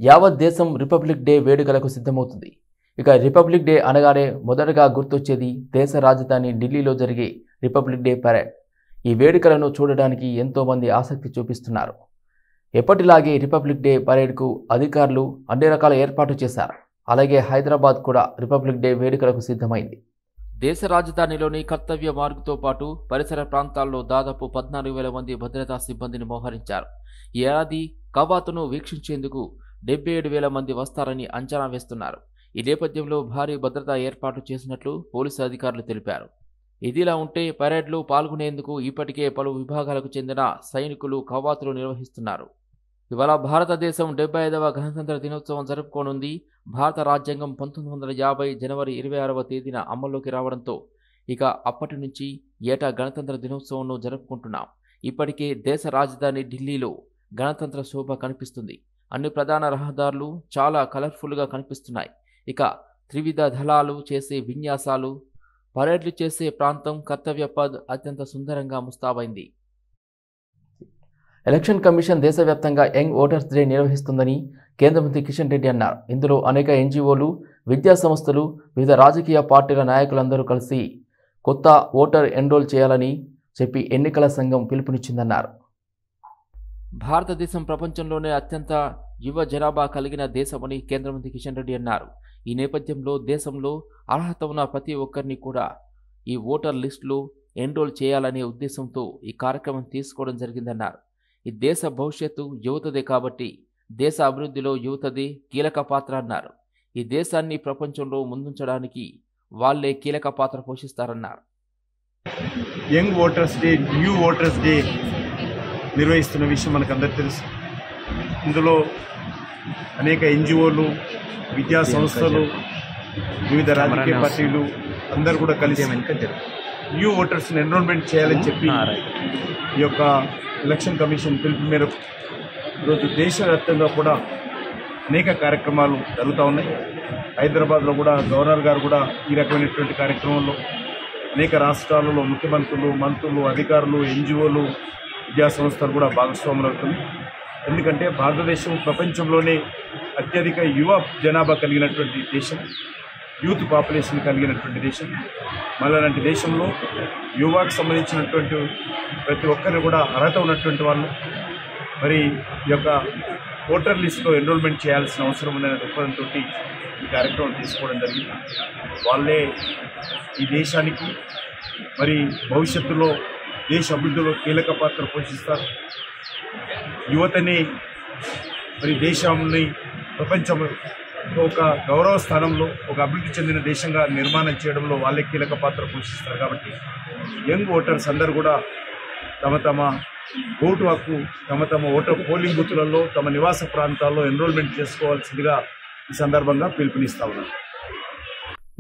యావత్ దేశం republic day వేడుకలకు సిద్ధమవుతుంది. ఇక రిపబ్లిక్ డే అనగానే మొదటగా గుర్తొచ్చేది దేశ రాజధాని ఢిల్లీలో జరిగే రిపబ్లిక్ డే పరేడ్. ఈ వేడుకలను చూడడానికి ఎంతోమంది ఆసక్తి చూపిస్తున్నారు. ఎప్పటిలాగే రిపబ్లిక్ డే పరేడ్కు అధికారులు అన్ని రకాల ఏర్పాటు చేశారు. అలాగే హైదరాబాద్ కూడా రిపబ్లిక్ డే వేడుకలకు సిద్ధమైంది. దేశ రాజధానిలోని కర్తవ్య మార్గుతో పాటు పరిసర ప్రాంతాల్లో దాదాపు 14,000 మంది భద్రతా సిబ్బందిని మోహరించారు. ఈ ఏడాది కవాతును వీక్షించేందుకు 77,000 మంది వస్తారని అంచనా వేస్తున్నారు. ఈ నేపథ్యంలో భారీ భద్రతా ఏర్పాటు చేసినట్లు పోలీసు అధికారులు తెలిపారు. ఇదిలా ఉంటే పరేడ్లో పాల్గొనేందుకు ఇప్పటికే పలు విభాగాలకు చెందిన సైనికులు కవాతులు నిర్వహిస్తున్నారు. ఇవాళ భారతదేశం 75వ గణతంత్ర దినోత్సవం జరుపుకోనుంది. భారత రాజ్యాంగం 1950 జనవరి 26వ తేదీన అమల్లోకి రావడంతో ఇక అప్పటి నుంచి ఏటా గణతంత్ర దినోత్సవంను జరుపుకుంటున్నాం. ఇప్పటికే దేశ రాజధాని ఢిల్లీలో గణతంత్ర శోభ కనిపిస్తుంది. అన్ని ప్రధాన రహదారులు చాలా కలర్ఫుల్గా కనిపిస్తున్నాయి. ఇక త్రివిధ దళాలు చేసే విన్యాసాలు, పరేడ్లు చేసే ప్రాంతం కర్తవ్య పథ్ అత్యంత సుందరంగా ముస్తాబైంది. ఎలక్షన్ కమిషన్ దేశవ్యాప్తంగా యంగ్ ఓటర్స్ డే నిర్వహిస్తుందని కేంద్ర మంత్రి కిషన్ రెడ్డి అన్నారు. ఇందులో అనేక ఎన్జిఓలు, విద్యా సంస్థలు, వివిధ రాజకీయ పార్టీల నాయకులందరూ కలిసి కొత్త ఓటర్ ఎన్రోల్ చేయాలని చెప్పి ఎన్నికల సంఘం పిలుపునిచ్చిందన్నారు. భారతదేశం ప్రపంచంలోనే అత్యంత యువ జనాభా కలిగిన దేశమని కేంద్ర మంత్రి కిషన్ రెడ్డి అన్నారు. ఈ నేపథ్యంలో దేశంలో అర్హత ఉన్న ప్రతి ఒక్కరిని కూడా ఈ ఓటర్ లిస్టులో ఎన్రోల్ చేయాలనే ఉద్దేశంతో ఈ కార్యక్రమం తీసుకోవడం జరిగిందన్నారు. ఈ దేశ భవిష్యత్తు యువతదే కాబట్టి దేశ అభివృద్ధిలో యువతదే కీలక పాత్ర అన్నారు. ఈ దేశాన్ని ప్రపంచంలో ముందుంచడానికి వాళ్లే కీలక పాత్ర పోషిస్తారన్నారు. Young voters day, new voters day నిర్వహిస్తున్న విషయం మనకందరికీ తెలుసు. ఇందులో అనేక ఎన్జిఓలు, విద్యా సంస్థలు, వివిధ రాజకీయ పార్టీలు అందరూ కూడా కలిసి న్యూ ఓటర్స్ని ఎన్రోల్మెంట్ చేయాలని చెప్పి ఈ యొక్క ఎలక్షన్ కమిషన్ పిలుపు మేరకు ఈరోజు దేశవ్యాప్తంగా కూడా అనేక కార్యక్రమాలు జరుగుతూ ఉన్నాయి. హైదరాబాద్లో కూడా గవర్నర్ గారు కూడా ఈ రకమైనటువంటి కార్యక్రమంలో అనేక రాష్ట్రాలలో ముఖ్యమంత్రులు, మంత్రులు, అధికారులు, ఎన్జిఓలు, విద్యా సంస్థలు కూడా భాగస్వాములు అవుతుంది. ఎందుకంటే భారతదేశం ప్రపంచంలోనే అత్యధిక యువ జనాభా కలిగినటువంటి దేశం, యూత్ పాపులేషన్ కలిగినటువంటి దేశం. మళ్ళీ దేశంలో యువకు సంబంధించినటువంటి ప్రతి ఒక్కరిని కూడా అర్హత ఉన్నటువంటి వాళ్ళు మరి ఈ యొక్క ఓటర్ లిస్టులో ఎన్రోల్మెంట్ చేయాల్సిన అవసరం ఉందనే దృక్పథంతో ఈ కార్యక్రమం తీసుకోవడం జరిగింది. వాళ్ళే ఈ దేశానికి మరి భవిష్యత్తులో దేశ అభివృద్ధిలో కీలక పాత్ర పోషిస్తారు. యువతని మరి దేశాన్ని ప్రపంచంలో ఒక గౌరవ స్థానంలో ఒక అభివృద్ధి చెందిన దేశంగా నిర్మాణం చేయడంలో వాళ్ళే కీలక పాత్ర పోషిస్తారు. కాబట్టి యంగ్ ఓటర్స్ అందరూ కూడా తమ తమ ఓటు హక్కు, తమ తమ ఓటర్ పోలింగ్ బూతులలో, తమ నివాస ప్రాంతాల్లో ఎన్రోల్మెంట్ చేసుకోవాల్సిందిగా ఈ సందర్భంగా పిలుపునిస్తా ఉన్నారు.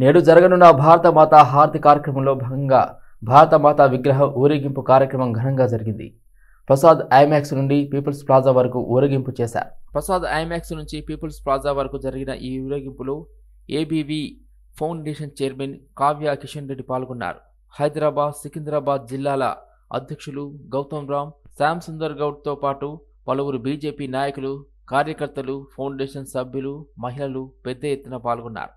నేడు జరగనున్న భారత మాత హారతి కార్యక్రమంలో భాగంగా భారత మాత విగ్రహ ఊరేగింపు కార్యక్రమం ఘనంగా జరిగింది. ప్రసాద్ ఐమాక్స్ నుండి పీపుల్స్ ప్లాజా వరకు ఊరేగింపు చేశారు. ప్రసాద్ ఐమాక్స్ నుంచి పీపుల్స్ ప్లాజా వరకు జరిగిన ఈ ఊరేగింపులో ABV foundation chairman Kavya Kishan Reddy పాల్గొన్నారు. హైదరాబాద్, సికింద్రాబాద్ జిల్లాల అధ్యక్షులు గౌతమ్ రామ్, శ్యామ్ సుందర్ గౌడ్తో పాటు పలువురు బీజేపీ నాయకులు, కార్యకర్తలు, ఫౌండేషన్ సభ్యులు, మహిళలు పెద్ద ఎత్తున పాల్గొన్నారు.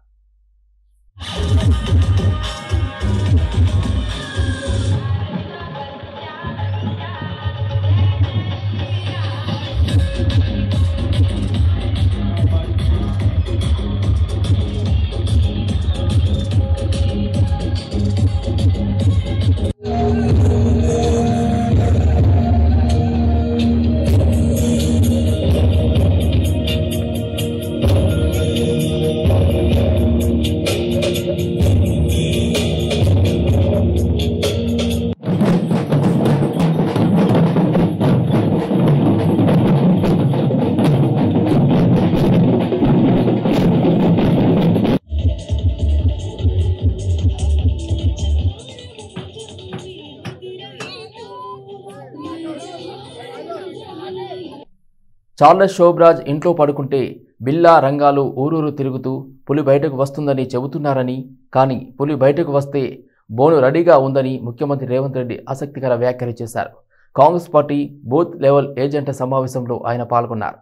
చార్లెస్ శోభరాజ్ ఇంట్లో పడుకుంటే బిల్లా రంగాలు ఊరూరు తిరుగుతూ పులి బయటకు వస్తుందని చెబుతున్నారని, కానీ పులి బయటకు వస్తే బోను రెడీగా ఉందని ముఖ్యమంత్రి రేవంత్ రెడ్డి ఆసక్తికర వ్యాఖ్యలు చేశారు. కాంగ్రెస్ పార్టీ బూత్ లెవెల్ ఏజెంట్ల సమావేశంలో ఆయన పాల్గొన్నారు.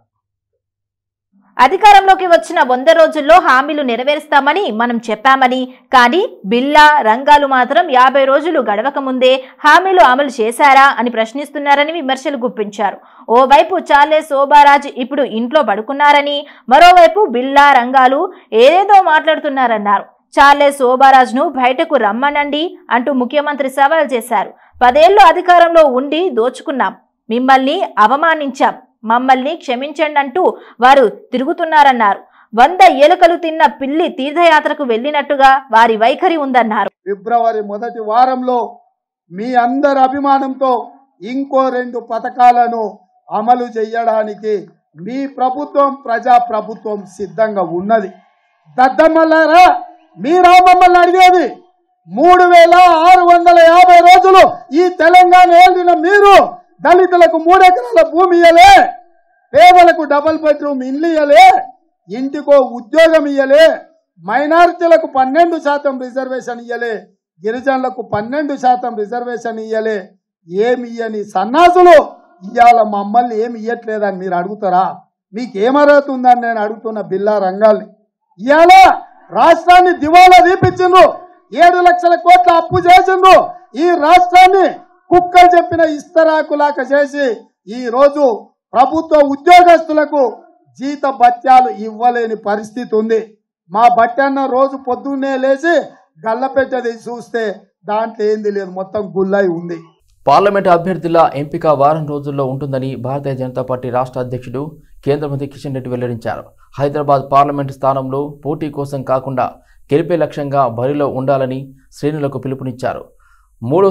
అధికారంలోకి వచ్చిన 100 రోజుల్లో హామీలు నెరవేరుస్తామని మనం చెప్పామని, కానీ బిల్లా రంగాలు మాత్రం 50 రోజులు గడవక ముందే హామీలు అమలు చేశారా అని ప్రశ్నిస్తున్నారని విమర్శలు గుప్పించారు. ఓవైపు చార్లే శోభారాజ్ ఇప్పుడు ఇంట్లో పడుకున్నారని, మరోవైపు బిల్లా రంగాలు ఏదేదో మాట్లాడుతున్నారన్నారు. చార్లే శోభారాజ్ ను బయటకు రమ్మనండి అంటూ ముఖ్యమంత్రి సవాల్ చేశారు. 10 ఏళ్లు అధికారంలో ఉండి దోచుకున్నాం, మిమ్మల్ని అవమానించాం, మమ్మల్ని క్షమించండి అంటూ వారు తిరుగుతున్నారన్నారు. 100 ఏలుకలు తిన్న పిల్లి తీర్థయాత్రకు వెళ్లినట్టుగా వారి వైఖరి ఉందన్నారు. ఫిబ్రవరి మొదటి వారంలో మీ అందరి అభిమానంతో ఇంకో 2 పథకాలను అమలు చేయడానికి మీ ప్రభుత్వం, ప్రజా ప్రభుత్వం సిద్ధంగా ఉన్నది. దద్దమ్మలారా, మీరా మమ్మల్ని అడిగేది 3650 రోజులు ఈ తెలంగాణ ఏలిన మీరు దళితులకు 3 ఎకరాల భూమి ఇయ్యలే, పేదలకు డబుల్ బెడ్రూమ్ ఇల్లు ఇయ్యలే, ఇంటికో ఉద్యోగం ఇయ్యలే, మైనారిటీలకు 12% రిజర్వేషన్ ఇయ్యలే, గిరిజనులకు 12% రిజర్వేషన్ ఇయ్యలే. ఏమి ఇయ్యని సన్నాసులు ఇవాళ మమ్మల్ని ఏమి ఇయ్యట్లేదని మీరు అడుగుతారా? మీకేమరుగుతుందని నేను అడుగుతున్న బిల్లా రంగాల్ని. ఇవాళ రాష్ట్రాన్ని దివాలా తీపించిండ్రు, 7 లక్షల కోట్ల అప్పు చేసిండ్రు. ఈ రాష్ట్రాన్ని కుక్కలు చెప్పిన ఇస్తరాకులాక చేసి ఈ రోజు ప్రభుత్వ ఉద్యోగస్తులకు జీత భత్యాలు ఇవ్వలేని పరిస్థితి ఉంది. మా బట్టన్న రోజు పొద్దున్నే లేచి గల్లపెట్టది చూస్తే దాంట్లో ఏంది లేదు, మొత్తం గుల్లై ఉంది. పార్లమెంట్ అభ్యర్థుల ఎంపిక వారం రోజుల్లో ఉంటుందని భారతీయ జనతా పార్టీ రాష్ట్ర అధ్యక్షుడు కేంద్ర మంత్రి కిషన్ రెడ్డి వెల్లడించారు. హైదరాబాద్ పార్లమెంటు స్థానంలో పోటీ కోసం కాకుండా గెలిపే లక్ష్యంగా బరిలో ఉండాలని శ్రేణులకు పిలుపునిచ్చారు. 3వ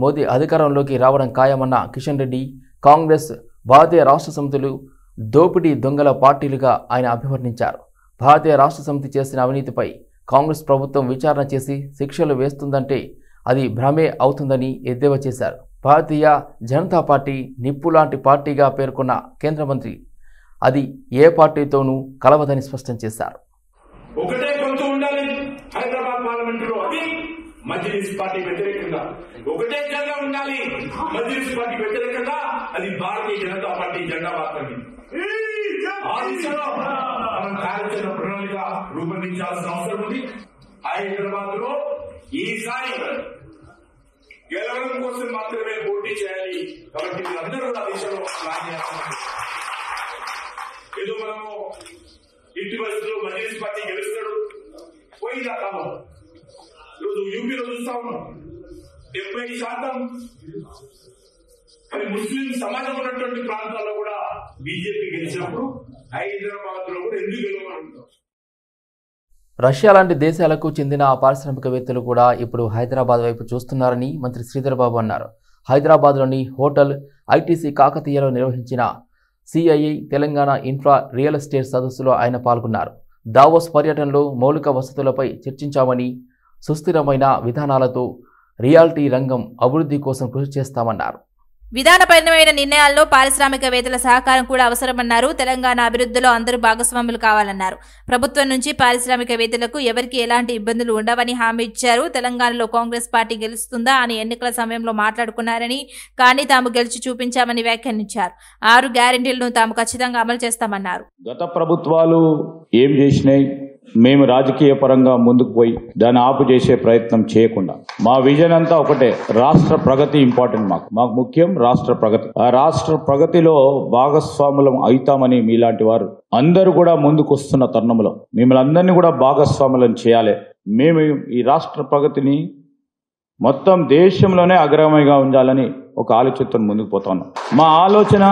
మోదీ అధికారంలోకి రావడం ఖాయమన్న కిషన్ రెడ్డి, కాంగ్రెస్, భారతీయ రాష్ట్ర సమితులు దోపిడీ దొంగల పార్టీలుగా ఆయన అభివర్ణించారు. భారతీయ రాష్ట్ర సమితి చేసిన అవినీతిపై కాంగ్రెస్ ప్రభుత్వం విచారణ చేసి శిక్షలు వేస్తుందంటే అది భ్రమే అవుతుందని ఎద్దేవా చేశారు. భారతీయ జనతా పార్టీ నిప్పు లాంటి పార్టీగా పేర్కొన్న కేంద్ర మంత్రి అది ఏ పార్టీతోనూ కలవదని స్పష్టం చేశారు. ఒకటే కొంచెం ఉండాలి హైదరాబాద్ పార్లమెంటులో, అది మజ్లిస్ పార్టీ వ్యతిరేకంగా. ఒకటే జెండా ఉండాలి మజ్లిస్ పార్టీ వ్యతిరేకంగా, అది భారతీయ జనతా పార్టీ జెండా మాత్రమే. ఆ దిశలో మనం కార్యాచరణ ప్రణాళిక రూపొందించాల్సిన అవసరం ఉంది. హైదరాబాద్ లో ఈసారి గెలవడం కోసం మాత్రమే పోటీ చేయాలి. కాబట్టి మీరందరూ కూడా దిశలో ప్లాన్ చేస్తున్నారు. ఏదో మనము ఇంటి పరిస్థితుల్లో మజ్లిస్ పార్టీ గెలుస్తాడు పోయిందా కాలం. ఈరోజు యూపీలో చూస్తా ఉన్నాం 70% మరి ముస్లిం సమాజం ఉన్నటువంటి ప్రాంతాల్లో కూడా బీజేపీ గెలిచినప్పుడు హైదరాబాద్ లో కూడా ఎందుకు గెలవాలంటాం. రష్యా లాంటి దేశాలకు చెందిన పారిశ్రామికవేత్తలు కూడా ఇప్పుడు హైదరాబాద్ వైపు చూస్తున్నారని మంత్రి శ్రీధర్ బాబు అన్నారు. హైదరాబాద్లోని హోటల్ ఐటీసీ కాకతీయలో నిర్వహించిన CII Telangana infra real estate సదస్సులో ఆయన పాల్గొన్నారు. దావోస్ పర్యటనలో మౌలిక వసతులపై చర్చించామని, సుస్థిరమైన విధానాలతో రియాలిటీ రంగం అభివృద్ధి కోసం కృషి చేస్తామన్నారు. విధానపరమైన నిర్ణయాల్లో పారిశ్రామికవేత్తల సహకారం కూడా అవసరమన్నారు. తెలంగాణ అభివృద్ధిలో అందరూ భాగస్వాములు కావాలన్నారు. ప్రభుత్వం నుంచి పారిశ్రామికవేత్తలకు ఎవరికి ఎలాంటి ఇబ్బందులు ఉండవని హామీ ఇచ్చారు. తెలంగాణలో కాంగ్రెస్ పార్టీ గెలుస్తుందా అని ఎన్నికల సమయంలో మాట్లాడుకున్నారని, కానీ తాము గెలిచి చూపించామని వ్యాఖ్యానించారు. 6 గ్యారెంటీలను తాము ఖచ్చితంగా అమలు చేస్తామన్నారు. గత ప్రభుత్వాలు ఏం చేసినాయి, మేము రాజకీయ పరంగా ముందుకు పోయి దాన్ని ఆపు చేసే ప్రయత్నం చేయకుండా మా విజన్ అంతా ఒకటే, రాష్ట్ర ప్రగతి ఇంపార్టెంట్. మాకు ముఖ్యం రాష్ట్ర ప్రగతి. ఆ రాష్ట్ర ప్రగతిలో భాగస్వాములం అవుతామని మీలాంటి వారు అందరూ కూడా ముందుకు వస్తున్న తరుణంలో మిమ్మల్ని అందరినీ కూడా భాగస్వాములను చేయాలి. మేము ఈ రాష్ట్ర ప్రగతిని మొత్తం దేశంలోనే అగ్రగామిగా ఉండాలని ఒక ఆలోచనతో ముందుకు పోతున్నాం. మా ఆలోచన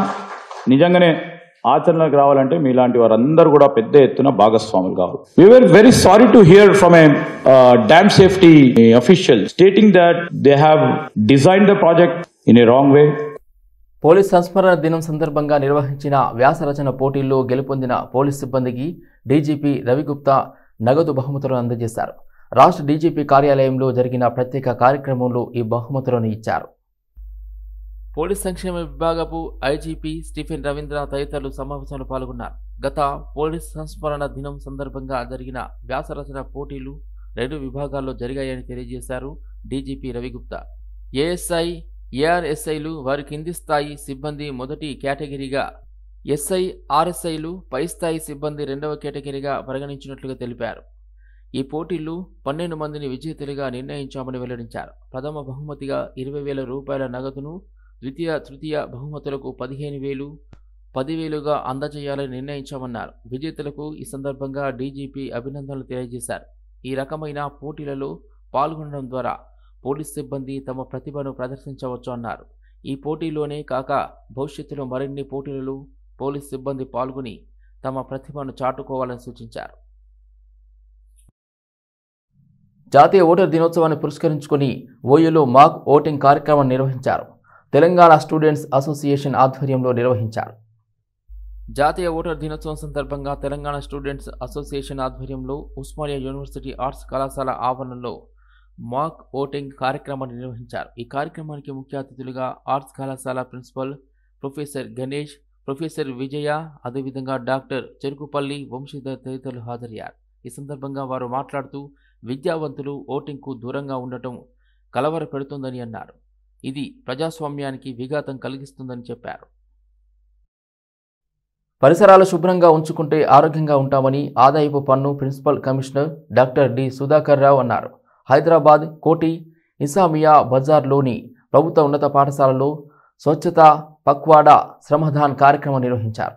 నిజంగానే ఆచరణకు రావాలంటే మీలాంటి వారందరూ కూడా పెద్ద ఎత్తున భాగస్వాములు కావాలి. We were very sorry to hear from a dam safety official stating that they have designed the project in a wrong way. Police సంస్మరణ దినం సందర్భంగా నిర్వహించిన వ్యాసరచన పోటీల్లో గెలుపొందిన పోలీస్ సిబ్బందికి డీజీపీ రవిగుప్తా నగదు బహుమతులను అందజేశారు. రాష్ట్ర డీజీపీ కార్యాలయంలో జరిగిన ప్రత్యేక కార్యక్రమంలో ఈ బహుమతులను ఇచ్చారు. పోలీస్ సంక్షేమ విభాగపు ఐజీపీ స్టీఫెన్ రవీంద్ర తదితరులు సమావేశంలో పాల్గొన్నారు. గత పోలీస్ సంస్మరణ దినం సందర్భంగా జరిగిన వ్యాసరచన పోటీలు 2 విభాగాల్లో జరిగాయని తెలియజేశారు డీజీపీ రవిగుప్తా. ఏఎస్ఐ, ఏఆర్ఎస్ఐలు వారి కింది స్థాయి సిబ్బంది మొదటి కేటగిరీగా ఎస్ఐ, ఆర్ఎస్ఐలు పై స్థాయి సిబ్బంది 2వ కేటగిరీగా పరిగణించినట్లుగా తెలిపారు. ఈ పోటీల్లో 12 మందిని విజేతలుగా నిర్ణయించామని వెల్లడించారు. ప్రథమ బహుమతిగా 20,000 రూపాయల నగదును, ద్వితీయ, తృతీయ బహుమతులకు 15,000, 10,000గా అందజేయాలని నిర్ణయించామన్నారు. విజేతలకు ఈ సందర్భంగా డీజీపీ అభినందనలు తెలియజేశారు. ఈ రకమైన పోటీలలో పాల్గొనడం ద్వారా పోలీస్ సిబ్బంది తమ ప్రతిభను ప్రదర్శించవచ్చు అన్నారు. ఈ పోటీలోనే కాక భవిష్యత్తులో మరిన్ని పోటీలలో పోలీస్ సిబ్బంది పాల్గొని తమ ప్రతిభను చాటుకోవాలని సూచించారు. జాతీయ ఓటర్ దినోత్సవాన్ని పురస్కరించుకుని ఓయూలో మాక్ ఓటింగ్ కార్యక్రమం నిర్వహించారు. తెలంగాణ స్టూడెంట్స్ అసోసియేషన్ ఆధ్వర్యంలో నిర్వహించారు. జాతీయ ఓటర్ దినోత్సవం సందర్భంగా తెలంగాణ స్టూడెంట్స్ అసోసియేషన్ ఆధ్వర్యంలో ఉస్మానియా యూనివర్సిటీ ఆర్ట్స్ కళాశాల ఆవరణలో మాక్ ఓటింగ్ కార్యక్రమాన్ని నిర్వహించారు. ఈ కార్యక్రమానికి ముఖ్య అతిథులుగా ఆర్ట్స్ కళాశాల ప్రిన్సిపల్ ప్రొఫెసర్ గణేష్, ప్రొఫెసర్ విజయ, అదేవిధంగా డాక్టర్ చెరుకుపల్లి వంశీధర్ తదితరులు హాజరయ్యారు. ఈ సందర్భంగా వారు మాట్లాడుతూ విద్యావంతులు ఓటింగ్కు దూరంగా ఉండటం కలవర పెడుతుందని అన్నారు. ఇది ప్రజాస్వామ్యానికి విఘాతం కలిగిస్తుందని చెప్పారు. పరిసరాలు శుభ్రంగా ఉంచుకుంటే ఆరోగ్యంగా ఉంటామని ఆదాయపు పన్ను principal commissioner doctor D Sudhakar Rao అన్నారు. హైదరాబాద్ కోటి నిజామియా బజార్లోని ప్రభుత్వ ఉన్నత పాఠశాలలో స్వచ్ఛత పక్వాడా శ్రమదాన్ కార్యక్రమం నిర్వహించారు.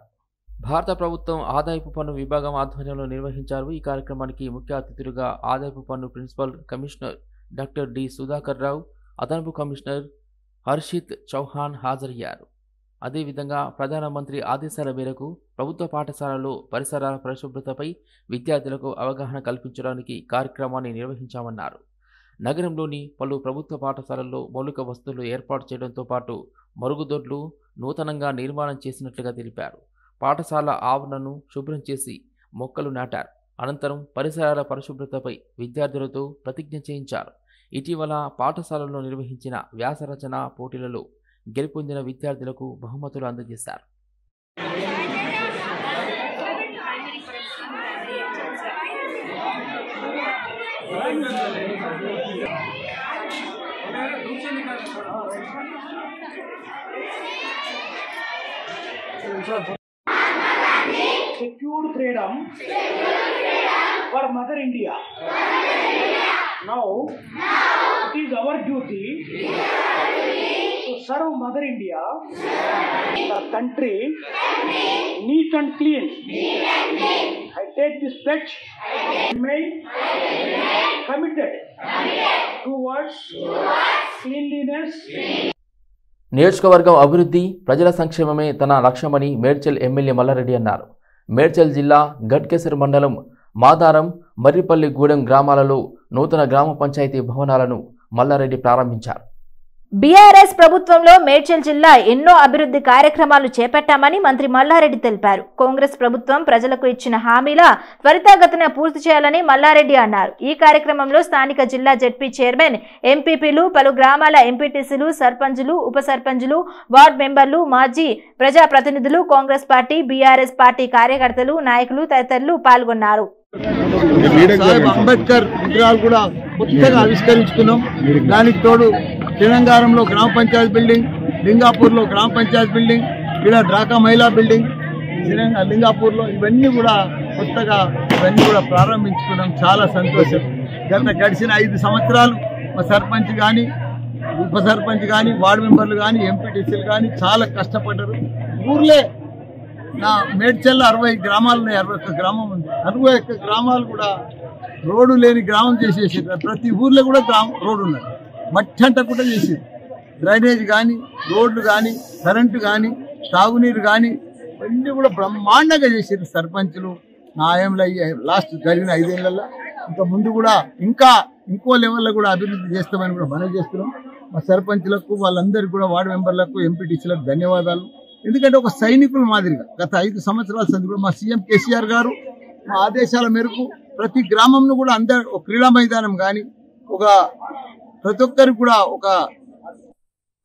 భారత ప్రభుత్వం ఆదాయపు పన్ను విభాగం ఆధ్వర్యంలో నిర్వహించారు. ఈ కార్యక్రమానికి ముఖ్య అతిథులుగా ఆదాయపు పన్ను principal commissioner doctor D Sudhakar Rao, అదనపు కమిషనర్ హర్షిత్ చౌహాన్ హాజరయ్యారు. అదేవిధంగా ప్రధానమంత్రి ఆదేశాల మేరకు ప్రభుత్వ పాఠశాలలో పరిసరాల పరిశుభ్రతపై విద్యార్థులకు అవగాహన కల్పించడానికి కార్యక్రమాన్ని నిర్వహించామన్నారు. నగరంలోని పలు ప్రభుత్వ పాఠశాలల్లో మౌలిక వసతులు ఏర్పాటు చేయడంతో పాటు మరుగుదొడ్లు నూతనంగా నిర్మాణం చేసినట్లుగా తెలిపారు. పాఠశాల ఆవరణను శుభ్రం చేసి మొక్కలు నాటారు. అనంతరం పరిసరాల పరిశుభ్రతపై విద్యార్థులతో ప్రతిజ్ఞ చేయించారు. ఇటీవల పాఠశాలలో నిర్వహించిన వ్యాసరచన పోటీలలో గెలుపొందిన విద్యార్థులకు బహుమతులు అందజేశారు. Secured freedom for Mother India. Now it is our duty to serve Mother India, the country, neat and clean. I take this pledge to remain committed towards cleanliness. నియోజకవర్గం అభివృద్ధి, ప్రజల సంక్షేమమే తన లక్ష్యమని మేడ్చల్ ఎమ్మెల్యే మల్లారెడ్డి అన్నారు. మేడ్చల్ జిల్లా గట్కేసర్ మండలం మాదారం, మర్రిపల్లిగూడెం గ్రామాలలో నూతన గ్రామ పంచాయతీ భవనాలను మల్లారెడ్డి ప్రారంభించారు. బీఆర్ఎస్ ప్రభుత్వంలో మేడ్చల్ జిల్లా ఎన్నో అభివృద్ధి కార్యక్రమాలు చేపట్టామని మంత్రి మల్లారెడ్డి తెలిపారు. కాంగ్రెస్ ప్రభుత్వం ప్రజలకు ఇచ్చిన హామీల త్వరితగతిన పూర్తి చేయాలని మల్లారెడ్డి అన్నారు. ఈ కార్యక్రమంలో స్థానిక జిల్లా జెడ్పీ చైర్మన్, ఎంపీపీలు, పలు గ్రామాల ఎంపీటీసీలు, సర్పంచులు, ఉప సర్పంచులు, వార్డు మెంబర్లు, మాజీ ప్రజాప్రతినిధులు, కాంగ్రెస్ పార్టీ, బీఆర్ఎస్ పార్టీ కార్యకర్తలు, నాయకులు తదితరులు పాల్గొన్నారు. అంబేద్కర్ విగ్రహాలు కూడా కొత్తగా ఆవిష్కరించుకున్నాం. దానికి తోడు తెలంగాణలో గ్రామ పంచాయతీ బిల్డింగ్, లింగాపూర్లో గ్రామ పంచాయతీ బిల్డింగ్, ఇక్కడ డ్రాకా మహిళా బిల్డింగ్ లింగాపూర్లో, ఇవన్నీ కూడా కొత్తగా ప్రారంభించుకున్నాం. చాలా సంతోషం. గడిచిన 5 సంవత్సరాలు మా సర్పంచ్ కానీ, ఉప సర్పంచ్ కానీ, వార్డు మెంబర్లు కానీ, ఎంపీటీసీలు కానీ చాలా కష్టపడ్డారు. ఊర్లే నా మేడ్చల్లో 60 గ్రామాలు ఉన్నాయి, 61 గ్రామం ఉంది. 61 గ్రామాలు కూడా రోడ్డు లేని గ్రామం చేసేసారు. ప్రతి ఊర్లో కూడా రోడ్డు ఉన్నది. మట్టి అంటకుండా చేసారు. డ్రైనేజ్ కానీ, రోడ్లు కానీ, కరెంటు కానీ, తాగునీరు కానీ ఇవన్నీ కూడా బ్రహ్మాండంగా చేసారు సర్పంచులు. న్యాయంలో లాస్ట్ జరిగిన 5 ఏళ్లలో ఇంకా ముందు కూడా ఇంకో లెవెల్లో కూడా అభివృద్ధి చేస్తామని కూడా మనం చేస్తున్నాం. మా సర్పంచులకు, వాళ్ళందరికీ కూడా, వార్డు మెంబర్లకు, ఎంపీటీసీలకు ధన్యవాదాలు. ఎందుకంటే ఒక సైనికుల మాదిరిగా గత 5 సంవత్సరాల సంది కూడా మా సీఎం కేసీఆర్ గారు మా ఆదేశాల మేరకు ప్రతి గ్రామంను కూడా అందరు ఒక క్రీడా మైదానం కానీ, ప్రతి ఒక్కరికి కూడా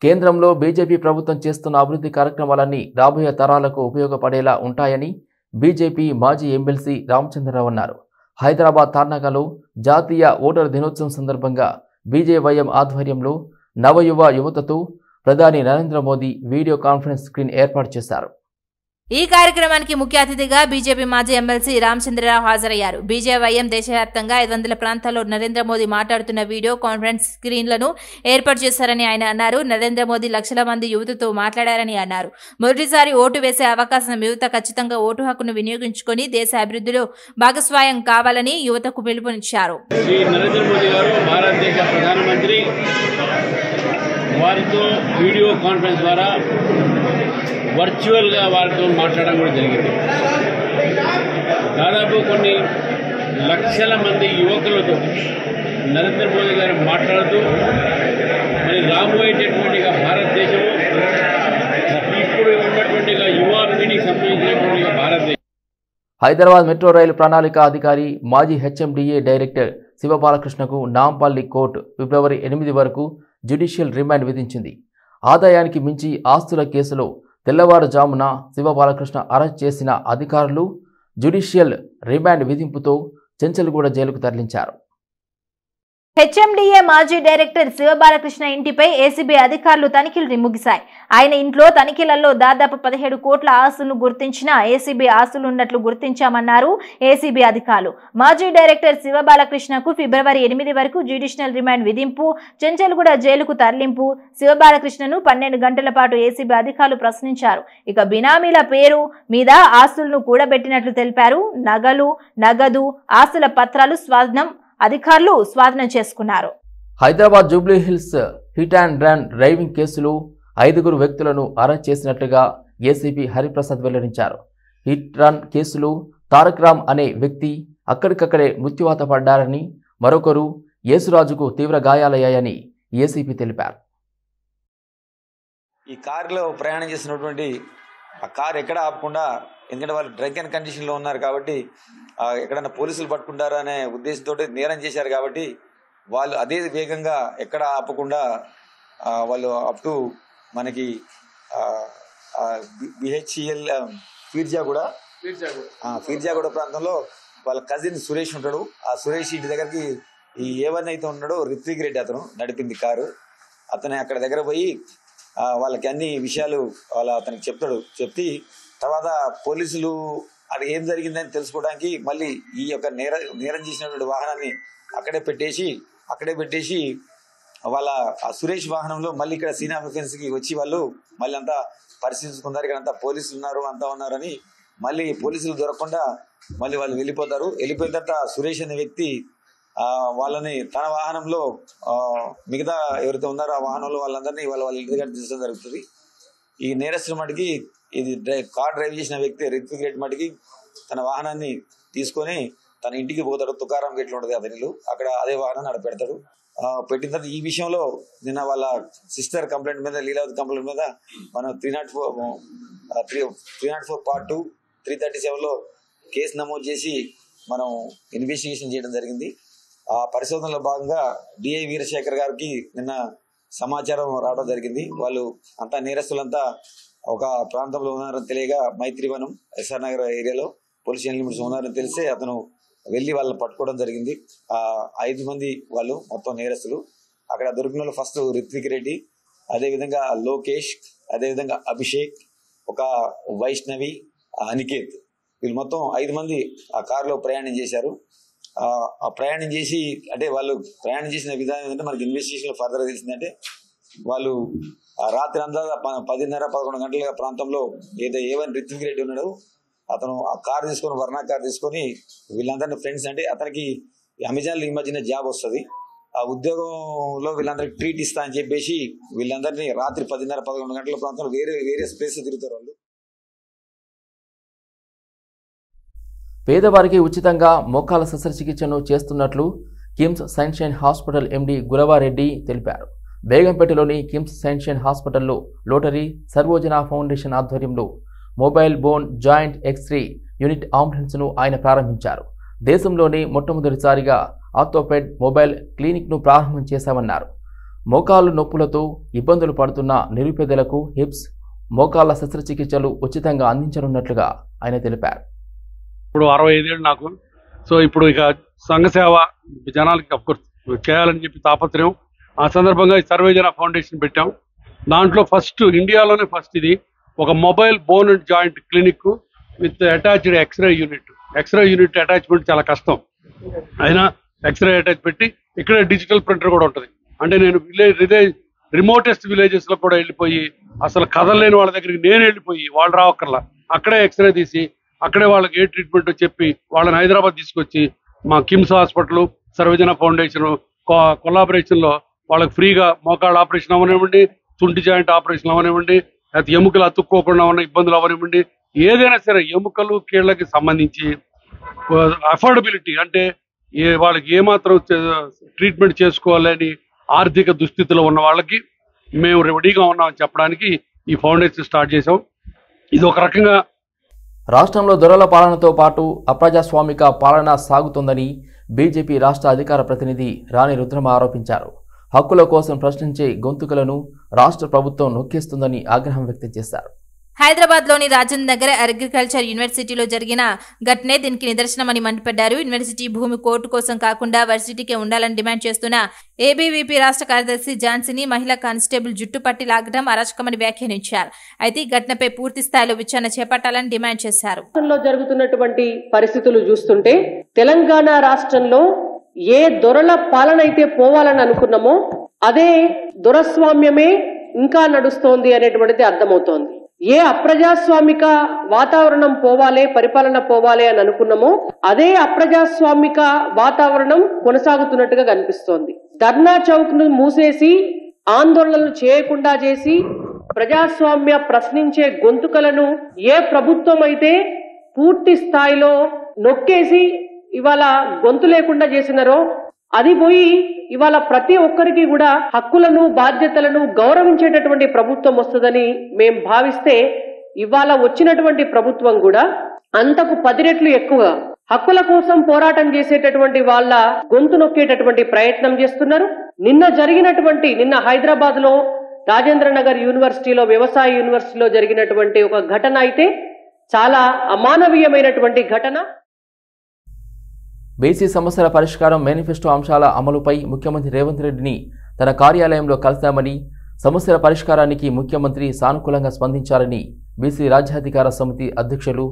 కేంద్రంలో బీజేపీ ప్రభుత్వం చేస్తున్న అభివృద్ధి కార్యక్రమాలన్నీ రాబోయే తరాలకు ఉపయోగపడేలా ఉంటాయని బీజేపీ మాజీ ఎమ్మెల్సీ రామచంద్రరావు అన్నారు. హైదరాబాద్ తార్నాకలో జాతీయ ఓటర్ దినోత్సవం సందర్భంగా బీజేవైఎం ఆధ్వర్యంలో నవయువ యువతతో ప్రధాని Narendra Modi video conference screen ఏర్పాటు చేశారు. ఈ కార్యక్రమానికి ముఖ్య అతిథిగా బీజేపీ మాజీ ఎమ్మెల్సీ రామచంద్రరావు హాజరయ్యారు. బీజేవైఎం దేశవ్యాప్తంగా 500 ప్రాంతాల్లో నరేంద్ర మోదీ మాట్లాడుతున్న వీడియో కాన్ఫరెన్స్ స్క్రీన్లను ఏర్పాటు చేశారని ఆయన అన్నారు. నరేంద్ర మోదీ లక్షల మంది యువతతో మాట్లాడారని అన్నారు. మొదటిసారి ఓటు వేసే అవకాశం యువత ఖచ్చితంగా ఓటు హక్కును వినియోగించుకొని దేశ అభివృద్ధిలో భాగస్వామ్యం కావాలని యువతకు పిలుపునిచ్చారు. నరేంద్ర మోదీ గారు భారతదేశ ప్రధానమంత్రి వారితో వీడియో కాన్ఫరెన్స్ ద్వారా వర్చువల్గా వారితో మాట్లాడడం కూడా జరిగింది. దాదాపు కొన్ని లక్షల మంది యువకులతో నరేంద్ర మోదీ గారు మాట్లాడుతూ మరి రాబోయేటటువంటి భారతదేశం ఇప్పుడు ఉన్నటువంటి యువ పీఢీకి సంబంధించినటువంటి భారతదేశం. హైదరాబాద్ మెట్రో రైలు ప్రణాళిక అధికారి మాజీ హెచ్ఎండిఏ డైరెక్టర్ శివబాలకృష్ణకు నాంపల్లి కోర్టు ఫిబ్రవరి 8 వరకు జ్యుడిషియల్ రిమాండ్ విధించింది. ఆదాయానికి మించి ఆస్తుల కేసులో తెల్లవారుజామున శివబాలకృష్ణ అరెస్ట్ చేసిన అధికారులు జ్యుడిషియల్ రిమాండ్ విధింపుతో చెంచల్గూడ జైలుకు తరలించారు. హెచ్ఎండిఏ మాజీ డైరెక్టర్ శివబాలకృష్ణ ఇంటిపై ఏసీబీ అధికారులు తనిఖీలు ముగిశాయి. ఆయన ఇంట్లో తనిఖీలలో దాదాపు 17 కోట్ల ఆస్తులను గుర్తించిన ఏసీబీ ఆస్తులున్నట్లు గుర్తించామన్నారు ఏసీబీ అధికారులు. మాజీ డైరెక్టర్ శివబాలకృష్ణకు ఫిబ్రవరి 8 వరకు జ్యుడిషియల్ రిమాండ్ విధింపు, చెంచల్గూడ జైలుకు తరలింపు. శివబాలకృష్ణను 12 గంటల పాటు ఏసీబీ అధికారులు ప్రశ్నించారు. ఇక బినామీల పేరు మీద ఆస్తులను కూడబెట్టినట్లు తెలిపారు. నగదు ఆస్తుల పత్రాలు అధికారులు స్వాధీనం చేసుకున్నారు. Hyderabad Jubilee hills hit and run driving కేసులో 5 వ్యక్తులను అరెస్ట్ చేసినట్లుగా ఏసీపీ హరిప్రసాద్ వెల్లడించారు. హిట్ రన్ కేసులో తారక్ రామ్ అనే వ్యక్తి అక్కడికక్కడే మృత్యువాత పడ్డారని, మరొకరు యేసురాజుకు తీవ్ర గాయాలయ్యాయని ఏసీపీ తెలిపారు. ఈ కారులో ప్రయాణం చేసినటువంటి ఆ కారు ఎక్కడ ఆపకుండా, ఎందుకంటే వాళ్ళు డ్రంక్ అండ్ కండిషన్లో ఉన్నారు కాబట్టి ఎక్కడన్నా పోలీసులు పట్టుకుంటారా అనే ఉద్దేశంతో నేరం చేశారు కాబట్టి వాళ్ళు అదే వేగంగా ఎక్కడ ఆపకుండా వాళ్ళు అప్ టు మనకి బిహెచ్ఈఎల్ ఫీర్జాగూడ ప్రాంతంలో వాళ్ళ కజిన్ సురేష్ ఉంటాడు. ఆ సురేష్ ఇంటి దగ్గరికి ఈ ఏవన్ అయితే ఉన్నాడో రిత్విక్ రెడ్డి అతను నడిపింది కారు. అతను అక్కడ దగ్గర పోయి వాళ్ళకి అన్ని విషయాలు అతనికి చెప్పి తర్వాత పోలీసులు అది ఏం జరిగిందని తెలుసుకోవడానికి మళ్ళీ ఈ యొక్క నేరం చేసినటువంటి వాహనాన్ని అక్కడే పెట్టేసి వాళ్ళ ఆ సురేష్ వాహనంలో మళ్ళీ ఇక్కడ సీన్ ఆఫ్ అఫెన్స్కి వచ్చి వాళ్ళు మళ్ళీ అంతా పరిశీలించుకున్నారు. ఇక్కడ అంతా పోలీసులు ఉన్నారని మళ్ళీ పోలీసులు దొరకకుండా మళ్ళీ వాళ్ళు వెళ్ళిపోతారు. వెళ్ళిపోయిన తర్వాత సురేష్ అనే వ్యక్తి వాళ్ళని తన వాహనంలో మిగతా ఎవరైతే ఉన్నారో ఆ వాహనంలో వాళ్ళందరినీ వాళ్ళ ఇంటి దగ్గర తీసుకోవడం జరుగుతుంది. ఈ నేరస్తుల మటుకి ఇది కార్ డ్రైవ్ చేసిన వ్యక్తి రిత్విక్ రెడ్డి మటుకి తన వాహనాన్ని తీసుకొని తన ఇంటికి పోతాడు. తుకారాం గేట్లు ఉంటుంది అతని ఇల్లు, అక్కడ అదే వాహనాన్ని అక్కడ పెడతాడు. పెట్టిన తర్వాత ఈ విషయంలో నిన్న వాళ్ళ సిస్టర్ కంప్లైంట్ మీద, లీలావతి కంప్లైంట్ మీద మనం 304 పార్ట్ 2 337లో కేసు నమోదు చేసి మనం ఇన్వెస్టిగేషన్ చేయడం జరిగింది. ఆ పరిశోధనలో భాగంగా డిఐ వీరశేఖర్ గారికి నిన్న సమాచారం రావడం జరిగింది. వాళ్ళు అంతా నేరస్తులంతా ఒక ప్రాంతంలో ఉన్నారని తెలియగా మైత్రివనం ఎస్ఆర్ నగర్ ఏరియాలో పోలీస్ లిమిట్స్ ఉన్నారని తెలిస్తే అతను వెళ్ళి వాళ్ళని పట్టుకోవడం జరిగింది. 5 మంది వాళ్ళు మొత్తం నేరస్తులు. అక్కడ దొరికిన వాళ్ళు ఫస్ట్ రిత్విక్ రెడ్డి, అదేవిధంగా లోకేష్, అదేవిధంగా అభిషేక్, ఒక వైష్ణవి, అనికేత్, వీళ్ళు మొత్తం 5 మంది ఆ కారులో ప్రయాణం చేశారు. ఆ ప్రయాణం చేసి అంటే వాళ్ళు ప్రయాణం చేసిన విధానం ఏంటంటే మనకి ఇన్వెస్టిగేషన్లో ఫర్దర్గా తెలిసిందంటే వాళ్ళు రాత్రి అంతా 10:30-11 గంటల ప్రాంతంలో ఏవన్ రిత్విక్ రెడ్డి ఉన్నాడు అతను ఆ కారు తీసుకొని వర్ణా కారు తీసుకొని వీళ్ళందరినీ ఫ్రెండ్స్, అంటే అతనికి అమెజాన్లో ఈ మధ్యన జాబ్ వస్తుంది, ఆ ఉద్యోగంలో వీళ్ళందరికీ ట్రీట్ ఇస్తా అని చెప్పేసి వీళ్ళందరినీ రాత్రి 10:30-11 గంటల ప్రాంతంలో వేరే ప్లేస్ తిరుగుతారు వాళ్ళు. పేదవారికి ఉచితంగా మోకాల శస్త్రచికిత్సను చేస్తున్నట్లు KIMS sunshine hospital MD Guravareddy తెలిపారు. బేగంపేటలోని కిమ్స్ సన్షైన్ హాస్పిటల్లో లోటరీ సర్వోజన ఫౌండేషన్ ఆధ్వర్యంలో mobile bone joint x-ray unit అంబులెన్స్ను ఆయన ప్రారంభించారు. దేశంలోనే మొట్టమొదటిసారిగా ఆర్థోపెడ్ మొబైల్ క్లినిక్ను ప్రారంభం చేశామన్నారు. మోకాలు నొప్పులతో ఇబ్బందులు పడుతున్న నిరుపేదలకు హిప్స్, మోకాళ్ల శస్త్రచికిత్సలు ఉచితంగా అందించనున్నట్లుగా ఆయన తెలిపారు. ఇప్పుడు 65 ఏళ్ళు నాకు. సో ఇప్పుడు ఇక సంఘసేవ జనాలకి అఫ్కోర్స్ చేయాలని చెప్పి తాపత్రయం. ఆ సందర్భంగా ఈ సర్వేజన ఫౌండేషన్ పెట్టాం. దాంట్లో ఫస్ట్ ఇండియాలోనే ఫస్ట్ ఇది ఒక mobile bone and joint clinic with attached x ray unit attachment చాలా కష్టం. అయినా ఎక్స్రే అటాచ్ పెట్టి ఇక్కడే డిజిటల్ ప్రింటర్ కూడా ఉంటుంది. అంటే నేను రిమోటెస్ట్ విలేజెస్ లో కూడా వెళ్ళిపోయి అసలు కదలలేని వాళ్ళ దగ్గరికి నేను వెళ్ళిపోయి వాళ్ళు రావక్కర్లా అక్కడే ఎక్స్రే తీసి అక్కడే వాళ్ళకి ఏ ట్రీట్మెంట్ చెప్పి వాళ్ళని హైదరాబాద్ తీసుకొచ్చి మా కిమ్స్ హాస్పిటల్, సర్వజన ఫౌండేషన్ కొలాబరేషన్ లో వాళ్ళకి ఫ్రీగా మోకాళ్ళ ఆపరేషన్ అవనివ్వండి, తుంటి జాయింట్ ఆపరేషన్ అవనివ్వండి, లేకపోతే ఎముకలు అతుక్కోకుండా ఉన్న ఇబ్బందులు అవనివ్వండి, ఏదైనా సరే ఎముకలు కీళ్ళకి సంబంధించి అఫోర్డబిలిటీ అంటే వాళ్ళకి ఏమాత్రం ట్రీట్మెంట్ చేసుకోవాలని ఆర్థిక దుస్థితిలో ఉన్న వాళ్ళకి మేము రెడీగా ఉన్నామని చెప్పడానికి ఈ ఫౌండేషన్ స్టార్ట్ చేసాం. ఇది ఒక రకంగా రాష్ట్రంలో దొరల పాలనతో పాటు అప్రజాస్వామిక పాలన సాగుతోందని బీజేపీ రాష్ట్ర అధికార ప్రతినిధి రాణి రుద్రమ ఆరోపించారు. హక్కుల కోసం ప్రశ్నించే గొంతుకలను రాష్ట్ర ప్రభుత్వం నొక్కేస్తుందని ఆగ్రహం వ్యక్తం చేశారు. హైదరాబాద్లోని రాజేంద్ర నగర్ అగ్రికల్చర్ యూనివర్సిటీలో జరిగిన ఘటనే దీనికి నిదర్శనమని మండిపడ్డారు. యూనివర్సిటీ భూమి కోర్టు కోసం కాకుండా వర్సిటీకే ఉండాలని డిమాండ్ చేస్తున్న ఏబీవీపీ రాష్ట్ర కార్యదర్శి ఝాన్సీని మహిళా కానిస్టేబుల్ జుట్టు పట్టి లాగడం అరాచకమని వ్యాఖ్యానించారు. అయితే ఈ ఘటనపై పూర్తి స్థాయిలో విచారణ చేపట్టాలని డిమాండ్ చేశారు. జరుగుతున్నటువంటి పరిస్థితులు చూస్తుంటే తెలంగాణ రాష్ట్రంలో ఏ దొరల పాలన అయితే పోవాలని అనుకున్నామో అదే దొరస్వామ్యమే ఇంకా నడుస్తోంది అనేటువంటిది అర్థమవుతోంది. ఏ అప్రజాస్వామిక వాతావరణం పోవాలే, పరిపాలన పోవాలే అని అనుకున్నామో అదే అప్రజాస్వామిక వాతావరణం కొనసాగుతున్నట్టుగా కనిపిస్తోంది. ధర్నా చౌక్ ను మూసేసి ఆందోళనలు చేయకుండా చేసి ప్రజాస్వామ్య ప్రశ్నించే గొంతుకలను ఏ ప్రభుత్వం అయితే పూర్తి స్థాయిలో నొక్కేసి ఇవాళ గొంతు లేకుండా చేసినారో అది పోయి ఇవాళ ప్రతి ఒక్కరికి కూడా హక్కులను బాధ్యతలను గౌరవించేటటువంటి ప్రభుత్వం వస్తుందని మేం భావిస్తే ఇవాళ వచ్చినటువంటి ప్రభుత్వం కూడా అంతకు 10 రెట్లు ఎక్కువ హక్కుల కోసం పోరాటం చేసేటటువంటి వాళ్ళ గొంతు నొక్కేటటువంటి ప్రయత్నం చేస్తున్నారు. నిన్న హైదరాబాద్ లో రాజేంద్ర నగర్ యూనివర్సిటీలో వ్యవసాయ యూనివర్సిటీలో జరిగినటువంటి ఒక ఘటన అయితే చాలా అమానవీయమైనటువంటి ఘటన. బీసీ సమస్యల పరిష్కారం మేనిఫెస్టో అంశాల అమలుపై ముఖ్యమంత్రి రేవంత్ రెడ్డిని తన కార్యాలయంలో కలిశామని, సమస్యల పరిష్కారానికి ముఖ్యమంత్రి సానుకూలంగా స్పందించారని బీసీ రాజ్యాధికార సమితి అధ్యక్షులు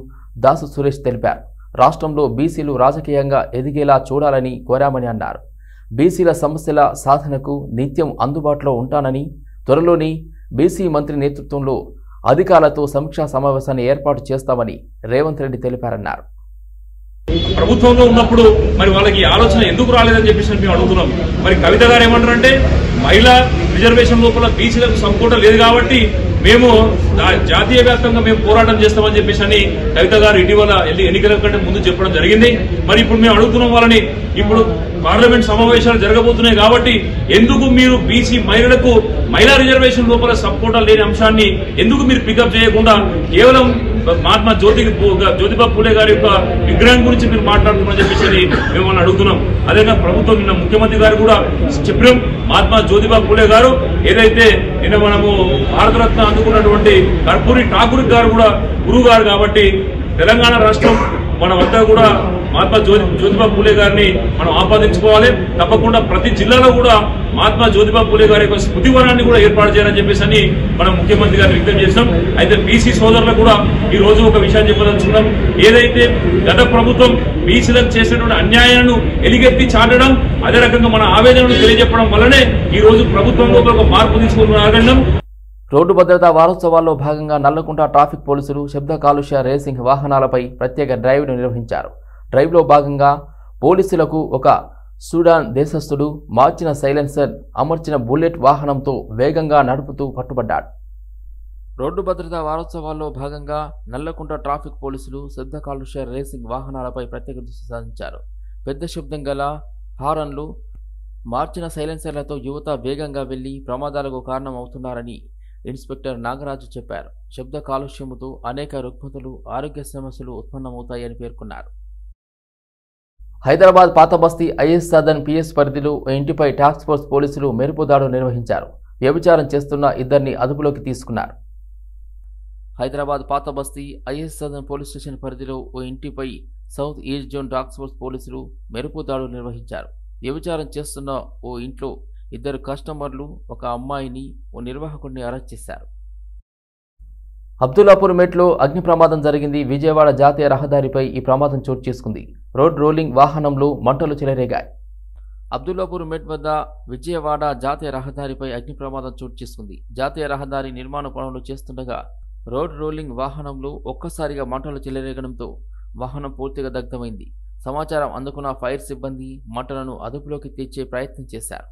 దాసు సురేష్ తెలిపారు. రాష్ట్రంలో బీసీలు రాజకీయంగా ఎదిగేలా చూడాలని కోరామని అన్నారు. బీసీల సమస్యల సాధనకు నిత్యం అందుబాటులో ఉంటానని, త్వరలోని బీసీ మంత్రి నేతృత్వంలో అధికారులతో సమీక్షా సమావేశాన్ని ఏర్పాటు చేస్తామని రేవంత్ రెడ్డి తెలిపారన్నారు. ప్రభుత్వంలో ఉన్నప్పుడు మరి వాళ్ళకి ఆలోచన ఎందుకు రాలేదని చెప్పేసి మేము అడుగుతున్నాం. మరి కవిత గారు ఏమంటారంటే మహిళా రిజర్వేషన్ లోపల బీసీలకు సంకోటం లేదు కాబట్టి మేము జాతీయ వ్యాప్తంగా మేము పోరాటం చేస్తామని చెప్పేసి అని కవిత గారు ఇటీవల ఎన్నికల కంటే ముందు చెప్పడం జరిగింది. మరి ఇప్పుడు మేము అడుగుతున్నాం వాళ్ళని, ఇప్పుడు పార్లమెంట్ సమావేశాలు జరగబోతున్నాయి కాబట్టి ఎందుకు మీరు బీసీ మహిళలకు మహిళా రిజర్వేషన్ లోపల సంకోటం లేని అంశాన్ని ఎందుకు మీరు పికప్ చేయకుండా కేవలం మహాత్మా జ్యోతిబా పూలే గారి యొక్క విగ్రహం గురించి మీరు మాట్లాడుతున్నారని చెప్పేసి మేము అడుగుతున్నాం. అదేవిధంగా ప్రభుత్వం నిన్న ముఖ్యమంత్రి గారు కూడా చెప్పినాం, మహాత్మా జ్యోతిబా పూలే గారు ఏదైతే నిన్న మనము భారతరత్న అందుకున్నటువంటి కర్పూరి ఠాకూర్ గారు కూడా గురువు గారు కాబట్టి తెలంగాణ రాష్ట్రం మనమంతా కూడా మహాత్మా జ్యోతిబా పూలే గారిని మనం ఆపాదించుకోవాలి. తప్పకుండా ప్రతి జిల్లాలో కూడా మహాత్మా జ్యోతిబా పూలే గారి యొక్క స్మృతివనాన్ని కూడా ఏర్పాటు చేయాలని చెప్పేసి మనం ముఖ్యమంత్రి గారిని వ్యక్తం చేసినాం. అయితే బీసీ సోదరులకు కూడా ఈ రోజు ఒక విషయాన్ని చెప్పదలుచుకున్నాం. ఏదైతే గత ప్రభుత్వం బీసీలకు చేసినటువంటి అన్యాయాలను ఎలిగెత్తి చాటడం, అదే రకంగా మన ఆవేదనను తెలియజెప్పడం వల్లనే ఈ రోజు ప్రభుత్వంలో ఒక మార్పు తీసుకున్నాం. రోడ్డు భద్రతా వారోత్సవాల్లో భాగంగా నల్లకుంట ట్రాఫిక్ పోలీసులు శబ్ద కాలుష్య రేసింగ్ వాహనాలపై ప్రత్యేక డ్రైవ్ను నిర్వహించారు. డ్రైవ్లో భాగంగా పోలీసులకు ఒక సూడాన్ దేశస్థుడు మార్చిన సైలెన్సర్ అమర్చిన బుల్లెట్ వాహనంతో వేగంగా నడుపుతూ పట్టుబడ్డాడు. రోడ్డు భద్రతా వారోత్సవాల్లో భాగంగా నల్లకుంట ట్రాఫిక్ పోలీసులు శబ్ద కాలుష్య రేసింగ్ వాహనాలపై ప్రత్యేక దృష్టి సాధించారు. పెద్ద శబ్దం గల హారన్లు, మార్చిన సైలెన్సర్లతో యువత వేగంగా వెళ్లి ప్రమాదాలకు కారణమవుతున్నారని ఇన్స్పెక్టర్ నాగరాజు చెప్పారు. శబ్ద కాలుష్యముతో అనేక రుగ్మతలు, ఆరోగ్య సమస్యలు ఉత్పన్నమవుతాయని పేర్కొన్నారు. హైదరాబాద్ పాత బస్తీ ఐఎస్ సదన్ పిఎస్ పరిధిలో ఇంటిపై టాస్క్ ఫోర్స్ పోలీసులు మెరుపు దాడులు నిర్వహించారు. వ్యభిచారం చేస్తున్న ఇద్దరిని అదుపులోకి తీసుకున్నారు. హైదరాబాద్ పాత బస్తీ ఐఎస్ సదన్ పోలీస్ స్టేషన్ పరిధిలో ఓ ఇంటిపై south east zone task force పోలీసులు మెరుపు దాడులు నిర్వహించారు. వ్యభిచారం చేస్తున్న ఓ ఇంట్లో ఇద్దరు కస్టమర్లు, ఒక అమ్మాయిని, ఓ నిర్వాహకుడిని అరెస్ట్ చేశారు. అబ్దుల్లాపూర్ మెట్లో అగ్ని ప్రమాదం జరిగింది. విజయవాడ జాతీయ రహదారిపై ఈ ప్రమాదం చోటు చేసుకుంది. రోడ్ రోలింగ్ వాహనంలో మంటలు చెలరేగాయి. అబ్దుల్లాపూర్ మెట్ వద్ద విజయవాడ జాతీయ రహదారిపై అగ్ని ప్రమాదం చోటు చేసుకుంది. జాతీయ రహదారి నిర్మాణ పనులు చేస్తుండగా రోడ్ రోలింగ్ వాహనంలో ఒక్కసారిగా మంటలు చెలరేగడంతో వాహనం పూర్తిగా దగ్ధమైంది. సమాచారం అందుకున్న ఫైర్ సిబ్బంది మంటలను అదుపులోకి తెచ్చే ప్రయత్నం చేశారు.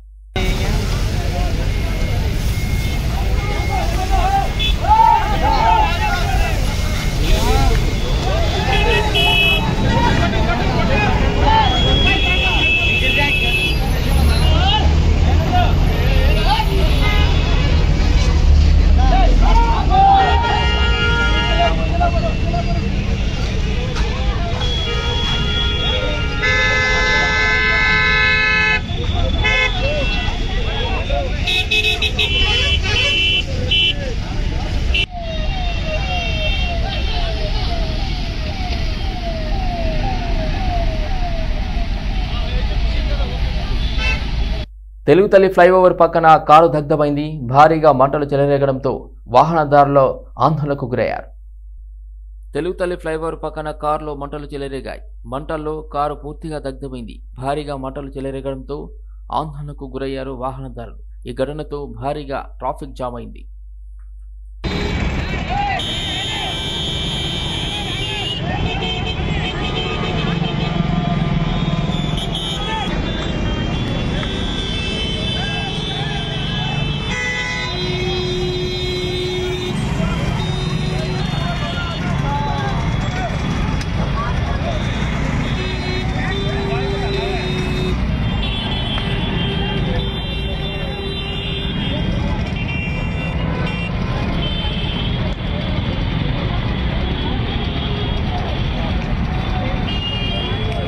తెలుగు తల్లి ఫ్లైఓవర్ పక్కన కారు దగ్ధమైంది. భారీగా మంటలు చెలరేగడంతో వాహనదారులు ఆందోళనకు గురయ్యారు. తెలుగు తల్లి ఫ్లైఓవర్ పక్కన కారులో మంటలు చెలరేగాయి. మంటల్లో కారు పూర్తిగా దగ్ధమైంది. భారీగా మంటలు చెలరేగడంతో ఆందోళనకు గురయ్యారు వాహనదారులు. ఈ ఘటనతో భారీగా ట్రాఫిక్ జామ్ అయింది.